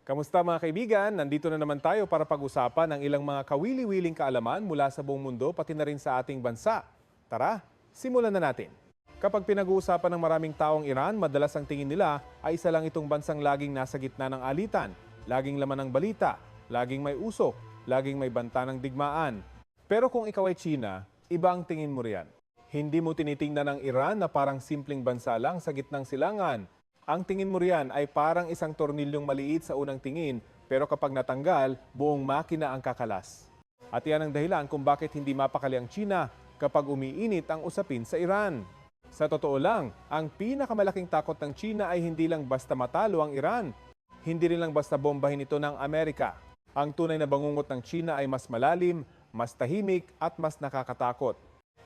Kamusta mga kaibigan? Nandito na naman tayo para pag-usapan ng ilang mga kawili-wiling kaalaman mula sa buong mundo pati na rin sa ating bansa. Tara, simulan na natin. Kapag pinag-uusapan ng maraming taong Iran, madalas ang tingin nila ay isa lang itong bansang laging nasa gitna ng alitan, laging laman ng balita, laging may usok, laging may banta ng digmaan. Pero kung ikaw ay China, iba ang tingin mo riyan. Hindi mo tinitingnan ng Iran na parang simpleng bansa lang sa gitnang silangan. Ang tingin mo riyan ay parang isang tornilyong maliit sa unang tingin, pero kapag natanggal, buong makina ang kakalas. At yan ang dahilan kung bakit hindi mapakali ang China kapag umiinit ang usapin sa Iran. Sa totoo lang, ang pinakamalaking takot ng China ay hindi lang basta matalo ang Iran. Hindi rin lang basta bombahin ito ng Amerika. Ang tunay na bangungot ng China ay mas malalim, mas tahimik at mas nakakatakot.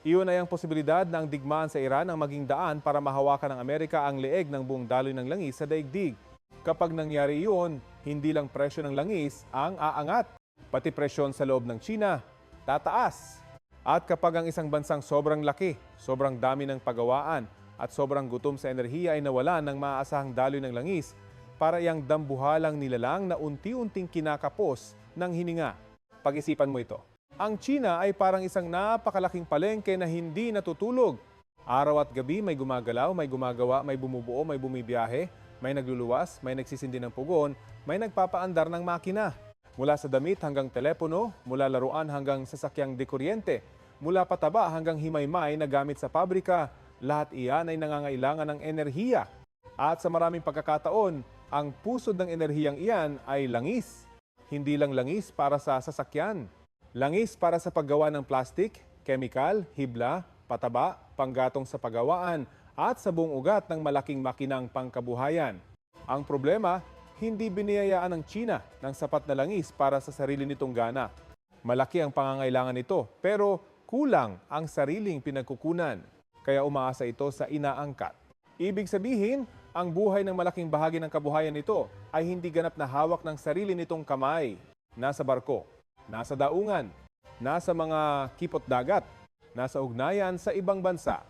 Iyon ay ang posibilidad na ang digmaan sa Iran ang maging daan para mahawakan ng Amerika ang leeg ng buong daloy ng langis sa daigdig. Kapag nangyari iyon, hindi lang presyo ng langis ang aangat, pati presyon sa loob ng China tataas. At kapag ang isang bansang sobrang laki, sobrang dami ng pagawaan at sobrang gutom sa enerhiya ay nawalan ng maaasahang daloy ng langis, para iyang dambuhalang nilalang na unti-unting kinakapos ng hininga. Pag-isipan mo ito. Ang China ay parang isang napakalaking palengke na hindi natutulog. Araw at gabi may gumagalaw, may gumagawa, may bumubuo, may bumibiyahe, may nagluluwas, may nagsisindi ng pugon, may nagpapaandar ng makina. Mula sa damit hanggang telepono, mula laruan hanggang sasakyang dekuryente, mula pataba hanggang himaymay na gamit sa pabrika, lahat iyan ay nangangailangan ng enerhiya. At sa maraming pagkakataon, ang pusod ng enerhiyang iyan ay langis. Hindi lang langis para sa sasakyan. Langis para sa paggawa ng plastik, kemikal, hibla, pataba, panggatong sa paggawaan, at sa buong ugat ng malaking makinang pangkabuhayan. Ang problema, hindi biniyayaan ng China ng sapat na langis para sa sarili nitong gana. Malaki ang pangangailangan nito, pero kulang ang sariling pinagkukunan. Kaya umaasa ito sa inaangkat. Ibig sabihin, ang buhay ng malaking bahagi ng kabuhayan nito ay hindi ganap na hawak ng sarili nitong kamay. Nasa barko, nasa daungan, nasa mga kipot dagat, nasa ugnayan sa ibang bansa,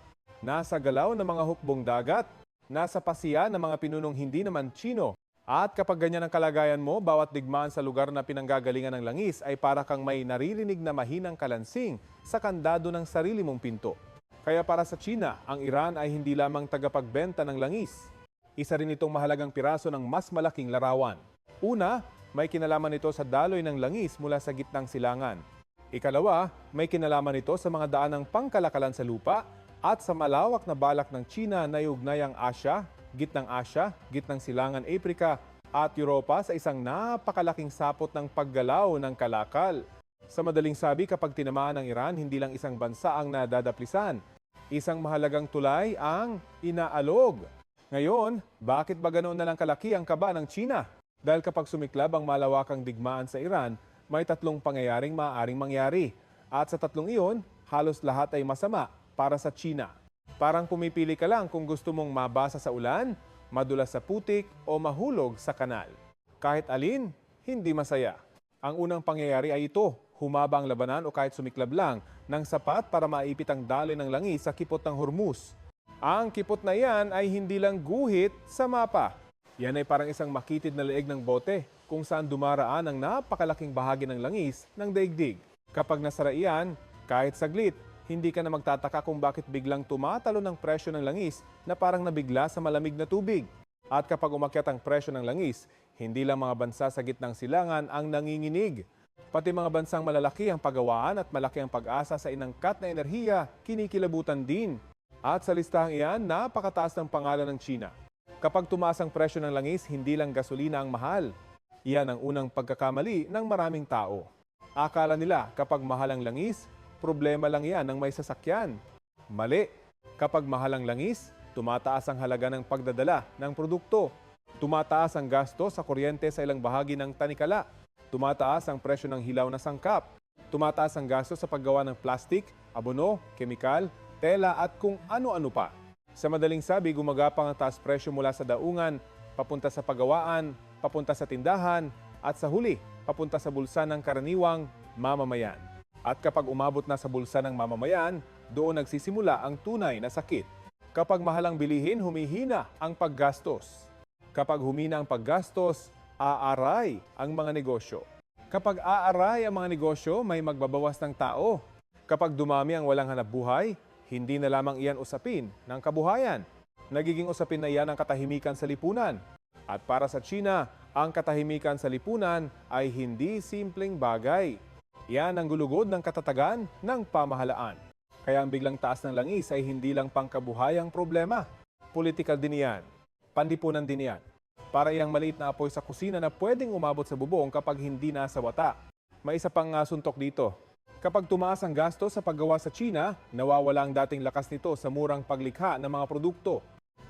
nasa galaw ng mga hukbong dagat, nasa pasiya ng mga pinunong hindi naman Tsino. At kapag ganyan ang kalagayan mo, bawat digmaan sa lugar na pinanggagalingan ng langis ay para kang may naririnig na mahinang kalansing sa kandado ng sarili mong pinto. Kaya para sa China, ang Iran ay hindi lamang tagapagbenta ng langis. Isa rin itong mahalagang piraso ng mas malaking larawan. Una, may kinalaman ito sa daloy ng langis mula sa gitnang silangan. Ikalawa, may kinalaman ito sa mga daanang pangkalakalan sa lupa at sa malawak na balak ng China na iugnay ang Asya, gitnang silangan Aprika at Europa sa isang napakalaking sapot ng paggalaw ng kalakal. Sa madaling sabi, kapag tinamaan ng Iran, hindi lang isang bansa ang nadadaplisan. Isang mahalagang tulay ang inaalog. Ngayon, bakit ba ganoon na lang kalaki ang kaba ng China? Dahil kapag sumiklab ang malawakang digmaan sa Iran, may tatlong pangyayaring maaaring mangyari. At sa tatlong iyon, halos lahat ay masama para sa China. Parang pumipili ka lang kung gusto mong mabasa sa ulan, madulas sa putik o mahulog sa kanal. Kahit alin, hindi masaya. Ang unang pangyayari ay ito, humaba ang labanan o kahit sumiklab lang ng sapat para maipit ang daloy ng langis sa kipot ng Hormuz. Ang kipot na yan ay hindi lang guhit sa mapa. Yan ay parang isang makitid na leeg ng bote kung saan dumaraan ang napakalaking bahagi ng langis ng daigdig. Kapag nasara iyan, kahit saglit, hindi ka na magtataka kung bakit biglang tumatalo ng presyo ng langis na parang nabigla sa malamig na tubig. At kapag umakyat ang presyo ng langis, hindi lang mga bansa sa gitnang silangan ang nanginginig. Pati mga bansang malalaki ang paggawaan at malaki ang pag-asa sa inangkat na enerhiya, kinikilabutan din. At sa listahang iyan, napakataas ng pangalan ng China. Kapag tumaas ang presyo ng langis, hindi lang gasolina ang mahal. Iyan ang unang pagkakamali ng maraming tao. Akala nila kapag mahal ang langis, problema lang yan ng may sasakyan. Mali. Kapag mahal ang langis, tumataas ang halaga ng pagdadala ng produkto. Tumataas ang gasto sa kuryente sa ilang bahagi ng tanikala. Tumataas ang presyo ng hilaw na sangkap. Tumataas ang gasto sa paggawa ng plastik, abono, kemikal, tela at kung ano-ano pa. Sa madaling sabi, gumagapang ang taas presyo mula sa daungan, papunta sa paggawaan, papunta sa tindahan, at sa huli, papunta sa bulsa ng karaniwang mamamayan. At kapag umabot na sa bulsa ng mamamayan, doon nagsisimula ang tunay na sakit. Kapag mahal ang bilihin, humihina ang paggastos. Kapag humina ang paggastos, aaray ang mga negosyo. Kapag aaray ang mga negosyo, may magbabawas ng tao. Kapag dumami ang walang hanapbuhay, hindi na lamang iyan usapin ng kabuhayan. Nagiging usapin na iyan ang katahimikan sa lipunan. At para sa China, ang katahimikan sa lipunan ay hindi simpleng bagay. Yan ang gulugod ng katatagan ng pamahalaan. Kaya ang biglang taas ng langis ay hindi lang pangkabuhayang problema. Politikal din iyan. Panlipunan din iyan. Para iyang maliit na apoy sa kusina na pwedeng umabot sa bubong kapag hindi nasa wata. May isa pang suntok dito. Kapag tumaas ang gasto sa paggawa sa China, nawawala ang dating lakas nito sa murang paglikha ng mga produkto.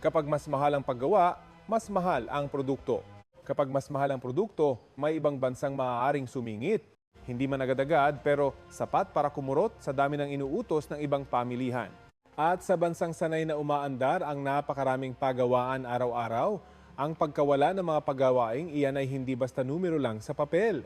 Kapag mas mahal ang paggawa, mas mahal ang produkto. Kapag mas mahal ang produkto, may ibang bansang maaaring sumingit. Hindi man agad-agad pero sapat para kumurot sa dami ng inuutos ng ibang pamilihan. At sa bansang sanay na umaandar ang napakaraming pagawaan araw-araw, ang pagkawala ng mga paggawaing iyan ay hindi basta numero lang sa papel.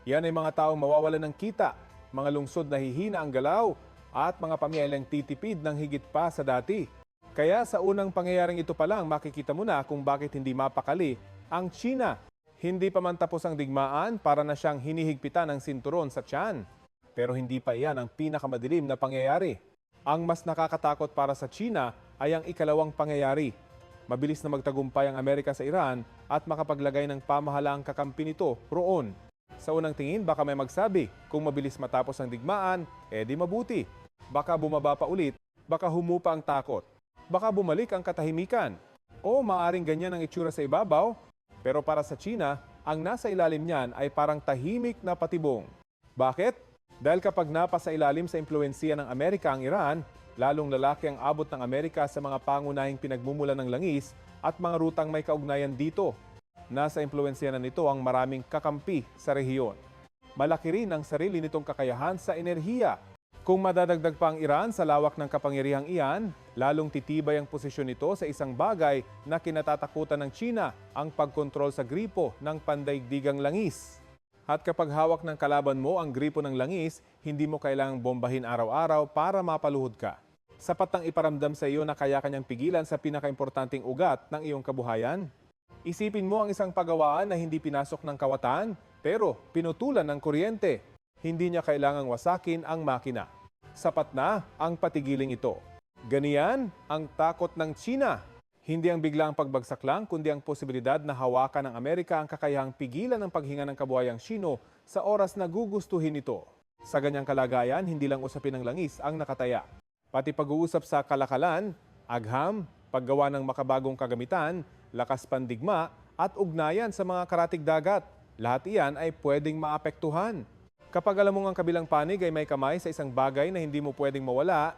Yan ay mga taong mawawalan ng kita, mga lungsod na hihina ang galaw, at mga pamilyang titipid ng higit pa sa dati. Kaya sa unang pangyayaring ito pa lang makikita mo na kung bakit hindi mapakali ang China. Hindi pa man tapos ang digmaan para na siyang hinihigpitan ng sinturon sa tiyan. Pero hindi pa iyan ang pinakamadilim na pangyayari. Ang mas nakakatakot para sa China ay ang ikalawang pangyayari. Mabilis na magtagumpay ang Amerika sa Iran at makapaglagay ng pamahalaang kakampi nito roon. Sa unang tingin, baka may magsabi, kung mabilis matapos ang digmaan, edi mabuti. Baka bumaba pa ulit, baka humupa ang takot. Baka bumalik ang katahimikan. O maaring ganyan ang itsura sa ibabaw, pero para sa China, ang nasa ilalim niyan ay parang tahimik na patibong. Bakit? Dahil kapag napasa ilalim sa impluwensiya ng Amerika ang Iran, lalong lalaki ang abot ng Amerika sa mga pangunahing pinagmumula ng langis at mga rutang may kaugnayan dito. Nasa impluwensya na nito ang maraming kakampi sa rehiyon. Malaki rin ang sarili nitong kakayahan sa enerhiya. Kung madadagdag pa ang Iran sa lawak ng kapangyarihang iyan, lalong titibay ang posisyon nito sa isang bagay na kinatatakutan ng China, ang pagkontrol sa gripo ng pandaigdigang langis. At kapag hawak ng kalaban mo ang gripo ng langis, hindi mo kailangang bombahin araw-araw para mapaluhod ka. Sapat nang iparamdam sa iyo na kaya kanyang pigilan sa pinakaimportanteng ugat ng iyong kabuhayan. Isipin mo ang isang pagawaan na hindi pinasok ng kawatan, pero pinutulan ng kuryente. Hindi niya kailangang wasakin ang makina. Sapat na ang patigiling ito. Ganiyan ang takot ng China. Hindi ang biglang pagbagsak lang, kundi ang posibilidad na hawakan ng Amerika ang kakayahang pigilan ng paghinga ng kabuhayang Sino sa oras na gugustuhin ito. Sa ganyang kalagayan, hindi lang usapin ng langis ang nakataya. Pati pag-uusap sa kalakalan, agham, paggawa ng makabagong kagamitan, lakas pandigma at ugnayan sa mga karatig dagat. Lahat iyan ay pwedeng maapektuhan. Kapag alam mong ang kabilang panig ay may kamay sa isang bagay na hindi mo pwedeng mawala,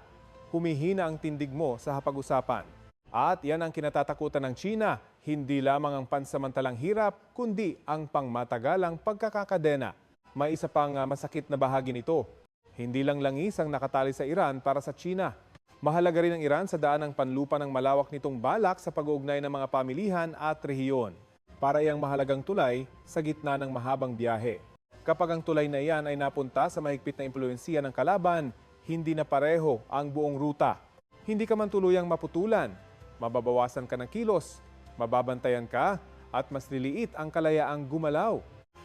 humihina ang tindig mo sa hapag-usapan. At yan ang kinatatakutan ng China, hindi lamang ang pansamantalang hirap, kundi ang pangmatagalang pagkakakadena. May isa pang masakit na bahagi nito. Hindi lang langis ang nakatali sa Iran para sa China. Mahalaga rin ang Iran sa daan ng panlupa ng malawak nitong balak sa pag-uugnay ng mga pamilihan at rehiyon. Para iyang mahalagang tulay sa gitna ng mahabang biyahe. Kapag ang tulay na iyan ay napunta sa mahigpit na impluwensiya ng kalaban, hindi na pareho ang buong ruta. Hindi ka man tuluyang maputulan, mababawasan ka ng kilos, mababantayan ka, at mas liliit ang kalayaang gumalaw.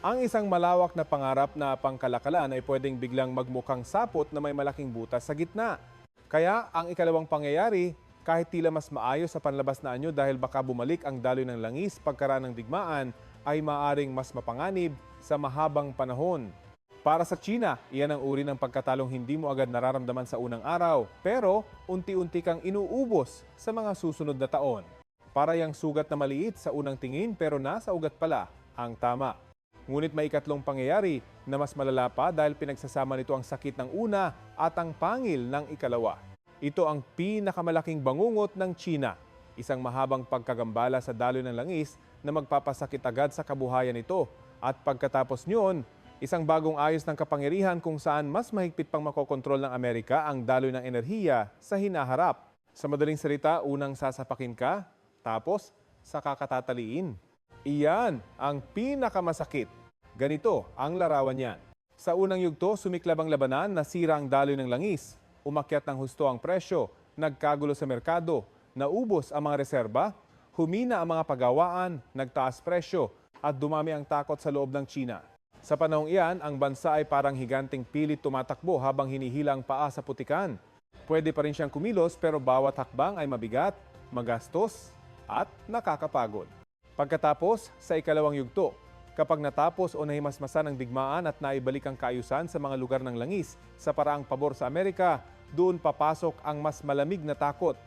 Ang isang malawak na pangarap na pangkalakalan ay pwedeng biglang magmukhang sapot na may malaking butas sa gitna. Kaya ang ikalawang pangyayari, kahit tila mas maayos sa panlabas na anyo dahil baka bumalik ang daloy ng langis pagkaraan ng digmaan, ay maaring mas mapanganib sa mahabang panahon. Para sa China, iyan ang uri ng pagkatalong hindi mo agad nararamdaman sa unang araw, pero unti-unti kang inuubos sa mga susunod na taon. Para yang sugat na maliit sa unang tingin pero nasa ugat pala ang tama. Ngunit may ikatlong pangyayari na mas malala pa dahil pinagsasama nito ang sakit ng una at ang pangil ng ikalawa. Ito ang pinakamalaking bangungot ng China, isang mahabang pagkagambala sa daloy ng langis na magpapasakit agad sa kabuhayan nito. At pagkatapos niyon, isang bagong ayos ng kapangyarihan kung saan mas mahigpit pang makokontrol ng Amerika ang daloy ng enerhiya sa hinaharap. Sa madaling salita, unang sasapakin ka, tapos saka katataliin. Iyan ang pinakamasakit. Ganito ang larawan niyan. Sa unang yugto, sumiklab ang labanan, nasira ang daloy ng langis. Umakyat ng husto ang presyo, nagkagulo sa merkado, naubos ang mga reserba, humina ang mga pagawaan, nagtaas presyo, at dumami ang takot sa loob ng China. Sa panahong iyan, ang bansa ay parang higanting pilit tumatakbo habang hinihila ang paa sa putikan. Pwede pa rin siyang kumilos pero bawat hakbang ay mabigat, magastos at nakakapagod. Pagkatapos, sa ikalawang yugto, kapag natapos o nahimasmasan ang digmaan at naibalik ang kaayusan sa mga lugar ng langis sa paraang pabor sa Amerika, doon papasok ang mas malamig na takot.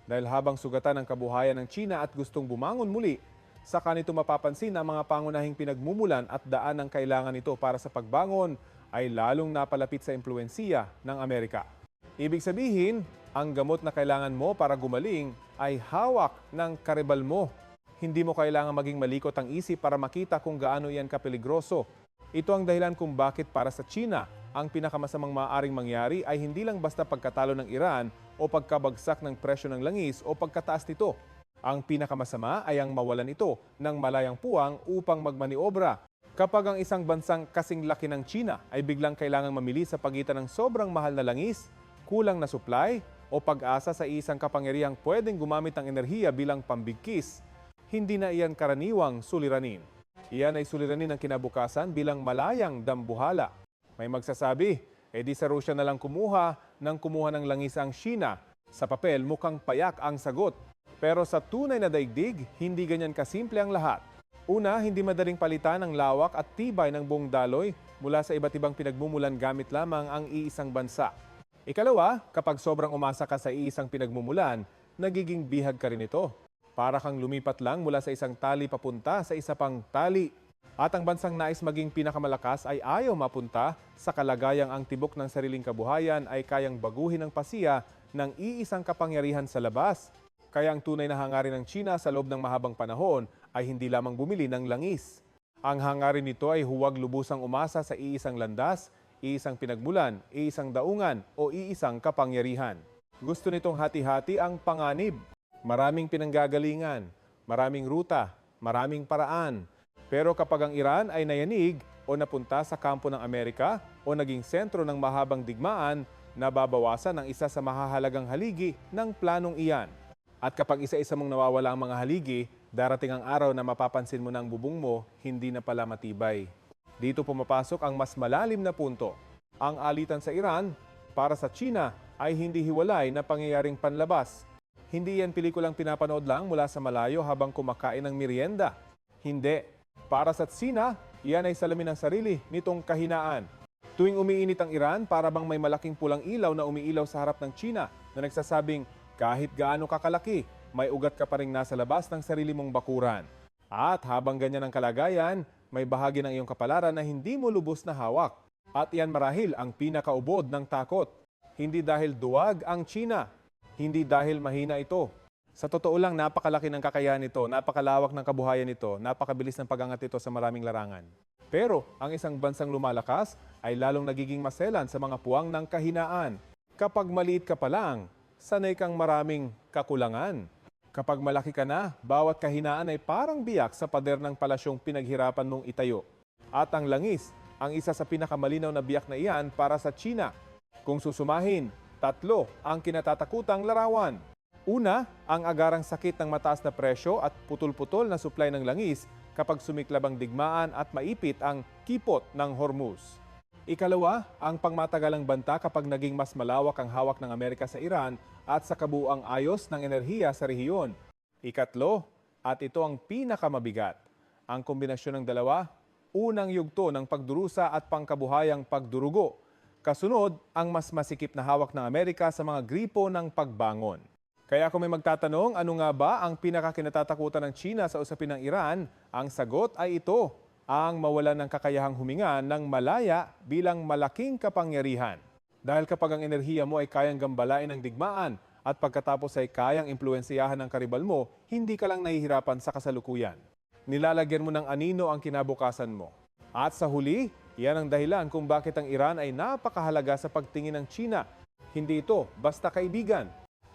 Dahil habang sugatan ang kabuhayan ng China at gustong bumangon muli, saka nito mapapansin na ang mga pangunahing pinagmumulan at daan ng kailangan nito para sa pagbangon ay lalong napalapit sa impluwensiya ng Amerika. Ibig sabihin, ang gamot na kailangan mo para gumaling ay hawak ng karibal mo. Hindi mo kailangan maging malikot ang isip para makita kung gaano iyan kapeligroso. Ito ang dahilan kung bakit para sa China, ang pinakamasamang maaaring mangyari ay hindi lang basta pagkatalo ng Iran o pagkabagsak ng presyo ng langis o pagkataas nito. Ang pinakamasama ay ang mawalan ito ng malayang puwang upang magmaniobra. Kapag ang isang bansang kasing laki ng China ay biglang kailangang mamili sa pagitan ng sobrang mahal na langis, kulang na supply o pag-asa sa isang kapangyarihang pwedeng gumamit ng enerhiya bilang pambigkis, hindi na iyan karaniwang suliranin. Iyan ay suliranin ng kinabukasan bilang malayang dambuhala. May magsasabi, di sa Rusya na lang kumuha ng langis ang China. Sa papel, mukhang payak ang sagot. Pero sa tunay na daigdig, hindi ganyan kasimple ang lahat. Una, hindi madaling palitan ang lawak at tibay ng buong daloy mula sa iba't ibang pinagmumulan gamit lamang ang iisang bansa. Ikalawa, kapag sobrang umasa ka sa iisang pinagmumulan, nagiging bihag ka rin ito. Para kang lumipat lang mula sa isang tali papunta sa isa pang tali. At ang bansang nais maging pinakamalakas ay ayaw mapunta sa kalagayang ang tibok ng sariling kabuhayan ay kayang baguhin ang pasiya ng iisang kapangyarihan sa labas. Kaya ang tunay na hangarin ng China sa loob ng mahabang panahon ay hindi lamang bumili ng langis. Ang hangarin nito ay huwag lubusang umasa sa iisang landas, iisang pinagmulan, iisang daungan o iisang kapangyarihan. Gusto nitong hati-hati ang panganib. Maraming pinanggagalingan, maraming ruta, maraming paraan. Pero kapag ang Iran ay nayanig o napunta sa kampo ng Amerika o naging sentro ng mahabang digmaan, nababawasan ang isa sa mahahalagang haligi ng planong iyan. At kapag isa-isa mong nawawala ang mga haligi, darating ang araw na mapapansin mo na ang bubong mo hindi na pala matibay. Dito pumapasok ang mas malalim na punto. Ang alitan sa Iran para sa China ay hindi hiwalay na pangyayaring panlabas. Hindi yan pelikulang pinapanood lang mula sa malayo habang kumakain ng merienda. Hindi. Para sa China, iyan ay salamin ng sarili nitong kahinaan. Tuwing umiinit ang Iran, para bang may malaking pulang ilaw na umiilaw sa harap ng China na nagsasabing kahit gaano kakalaki, may ugat ka pa ring nasa labas ng sarili mong bakuran. At habang ganyan ang kalagayan, may bahagi ng iyong kapalaran na hindi mo lubos na hawak. At iyan marahil ang pinakaubod ng takot. Hindi dahil duwag ang China, hindi dahil mahina ito. Sa totoo lang, napakalaki ng kakayahan nito, napakalawak ng kabuhayan nito, napakabilis ng pag-angat nito sa maraming larangan. Pero ang isang bansang lumalakas ay lalong nagiging maselan sa mga puwang ng kahinaan. Kapag maliit ka pa lang, sanay kang maraming kakulangan. Kapag malaki ka na, bawat kahinaan ay parang biyak sa pader ng palasyong pinaghirapan mong itayo. At ang langis, ang isa sa pinakamalinaw na biyak na iyan para sa China. Kung susumahin, 3 ang kinatatakutang larawan. Una, ang agarang sakit ng mataas na presyo at putol-putol na supply ng langis kapag sumiklab ang digmaan at maipit ang kipot ng Hormuz. Ikalawa, ang pangmatagalang banta kapag naging mas malawak ang hawak ng Amerika sa Iran at sa kabuuang ayos ng enerhiya sa rehiyon. Ikatlo, at ito ang pinakamabigat, ang kombinasyon ng dalawa, unang yugto ng pagdurusa at pangkabuhayang pagdurugo. Kasunod, ang mas masikip na hawak ng Amerika sa mga gripo ng pagbangon. Kaya kung may magtatanong, ano nga ba ang pinakakinatatakutan ng China sa usapin ng Iran, ang sagot ay ito, ang mawalan ng kakayahang huminga ng malaya bilang malaking kapangyarihan. Dahil kapag ang enerhiya mo ay kayang gambalain ng digmaan at pagkatapos ay kayang impluwensiyahan ng karibal mo, hindi ka lang nahihirapan sa kasalukuyan. Nilalagyan mo ng anino ang kinabukasan mo. At sa huli, iyan ang dahilan kung bakit ang Iran ay napakahalaga sa pagtingin ng China. Hindi ito basta kaibigan.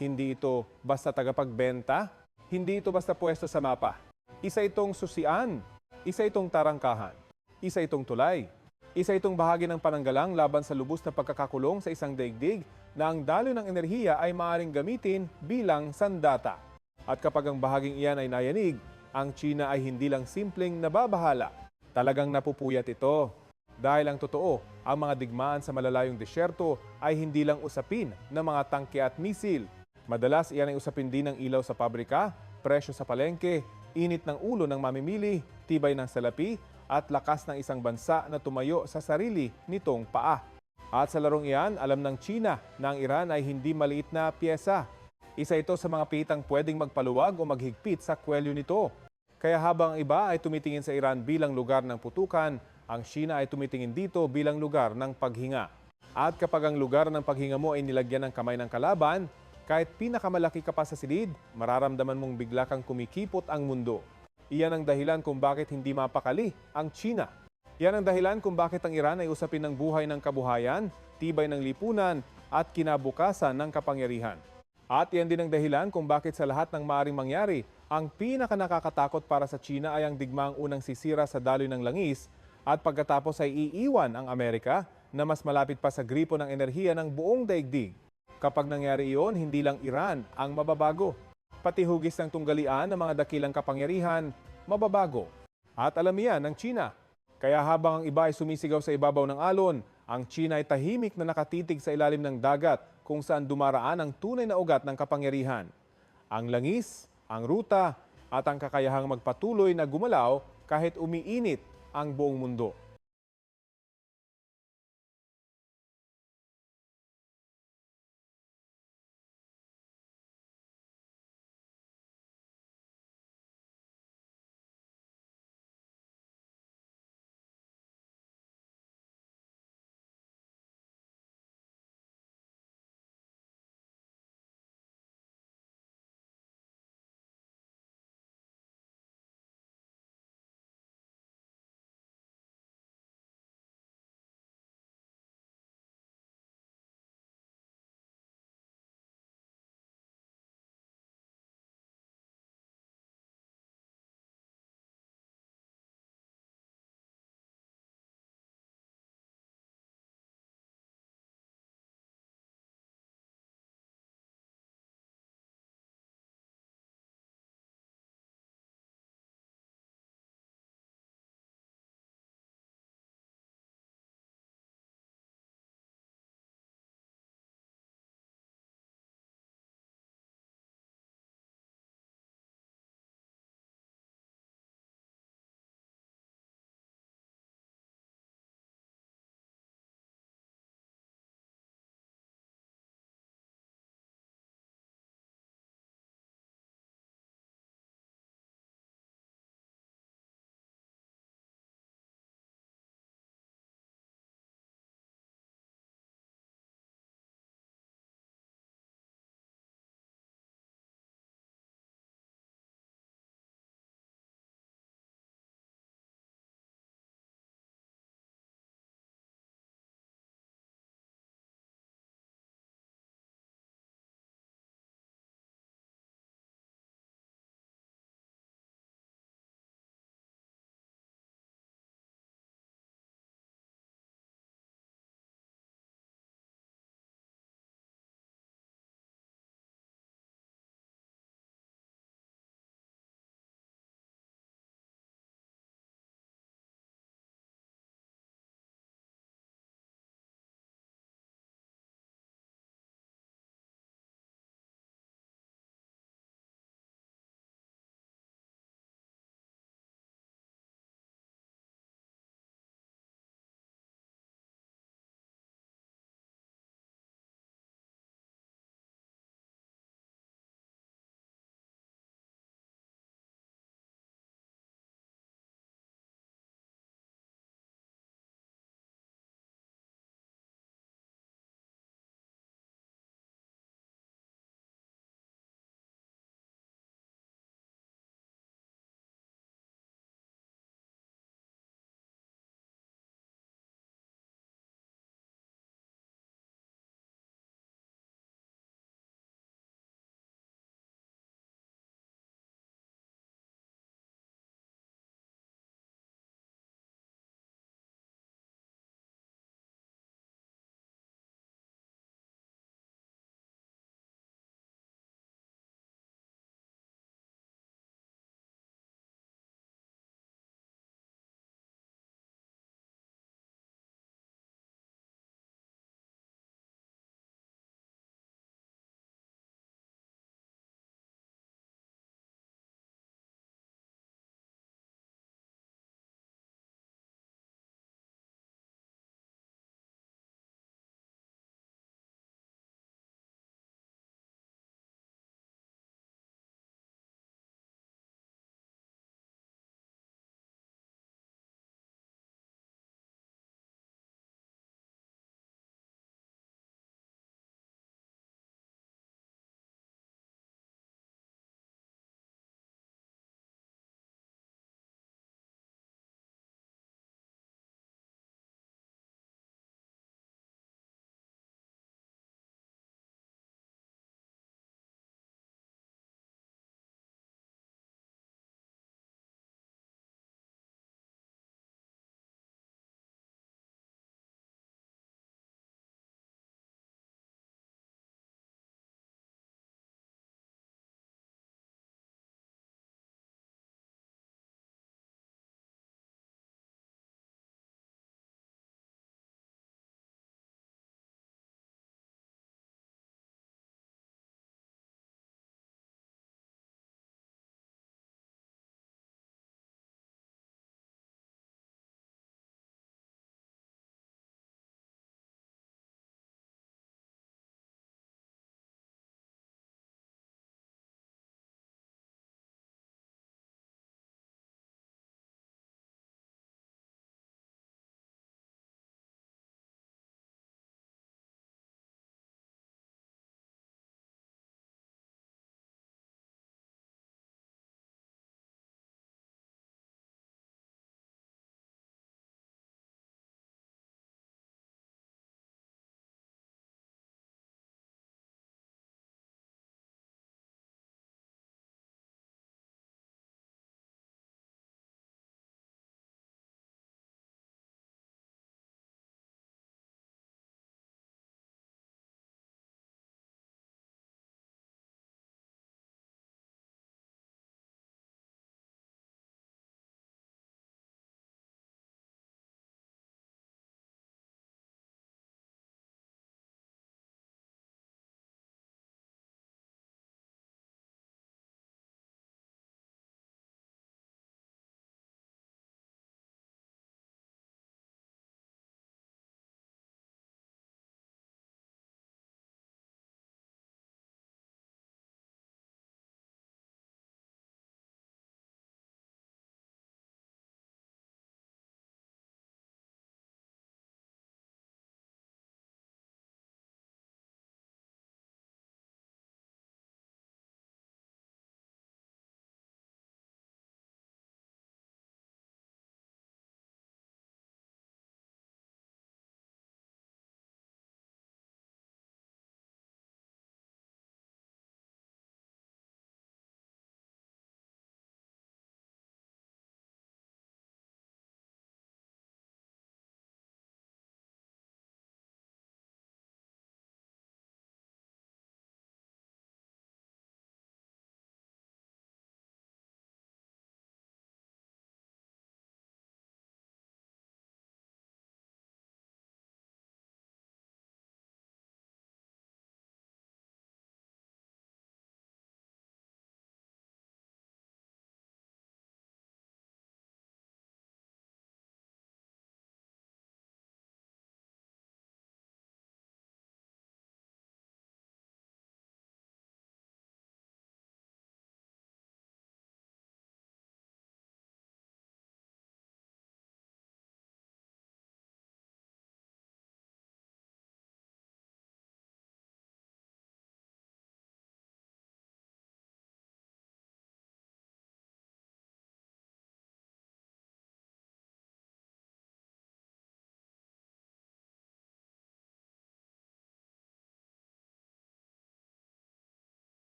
Hindi ito basta tagapagbenta, hindi ito basta pwesto sa mapa. Isa itong susian, isa itong tarangkahan, isa itong tulay, isa itong bahagi ng pananggalang laban sa lubos na pagkakakulong sa isang daigdig na ang daloy ng enerhiya ay maaaring gamitin bilang sandata. At kapag ang bahaging iyan ay nayanig, ang China ay hindi lang simpleng nababahala. Talagang napupuyat ito. Dahil ang totoo, ang mga digmaan sa malalayong desyerto ay hindi lang usapin ng mga tangke at misil. Madalas iyan ay usapin din ng ilaw sa pabrika, presyo sa palengke, init ng ulo ng mamimili, tibay ng salapi, at lakas ng isang bansa na tumayo sa sarili nitong paa. At sa larong iyan, alam ng China na ang Iran ay hindi maliit na piyesa. Isa ito sa mga pitang pwedeng magpaluwag o maghigpit sa kwelyo nito. Kaya habang ang iba ay tumitingin sa Iran bilang lugar ng putukan, ang China ay tumitingin dito bilang lugar ng paghinga. At kapag ang lugar ng paghinga mo ay nilagyan ng kamay ng kalaban, kahit pinakamalaki ka pa sa silid, mararamdaman mong bigla kang kumikipot ang mundo. Iyan ang dahilan kung bakit hindi mapakali ang China. Iyan ang dahilan kung bakit ang Iran ay usapin ng buhay ng kabuhayan, tibay ng lipunan, at kinabukasan ng kapangyarihan. At iyan din ang dahilan kung bakit sa lahat ng maaaring mangyari, ang pinakanakakatakot para sa China ay ang digmaang unang sisira sa daloy ng langis at pagkatapos ay iiwan ang Amerika na mas malapit pa sa gripo ng enerhiya ng buong daigdig. Kapag nangyari iyon, hindi lang Iran ang mababago. Pati hugis ng tunggalian ng mga dakilang kapangyarihan, mababago. At alam yan ng China. Kaya habang ang iba ay sumisigaw sa ibabaw ng alon, ang China ay tahimik na nakatitig sa ilalim ng dagat kung saan dumaraan ang tunay na ugat ng kapangyarihan. Ang langis, ang ruta, at ang kakayahang magpatuloy na gumalaw kahit umiinit ang buong mundo.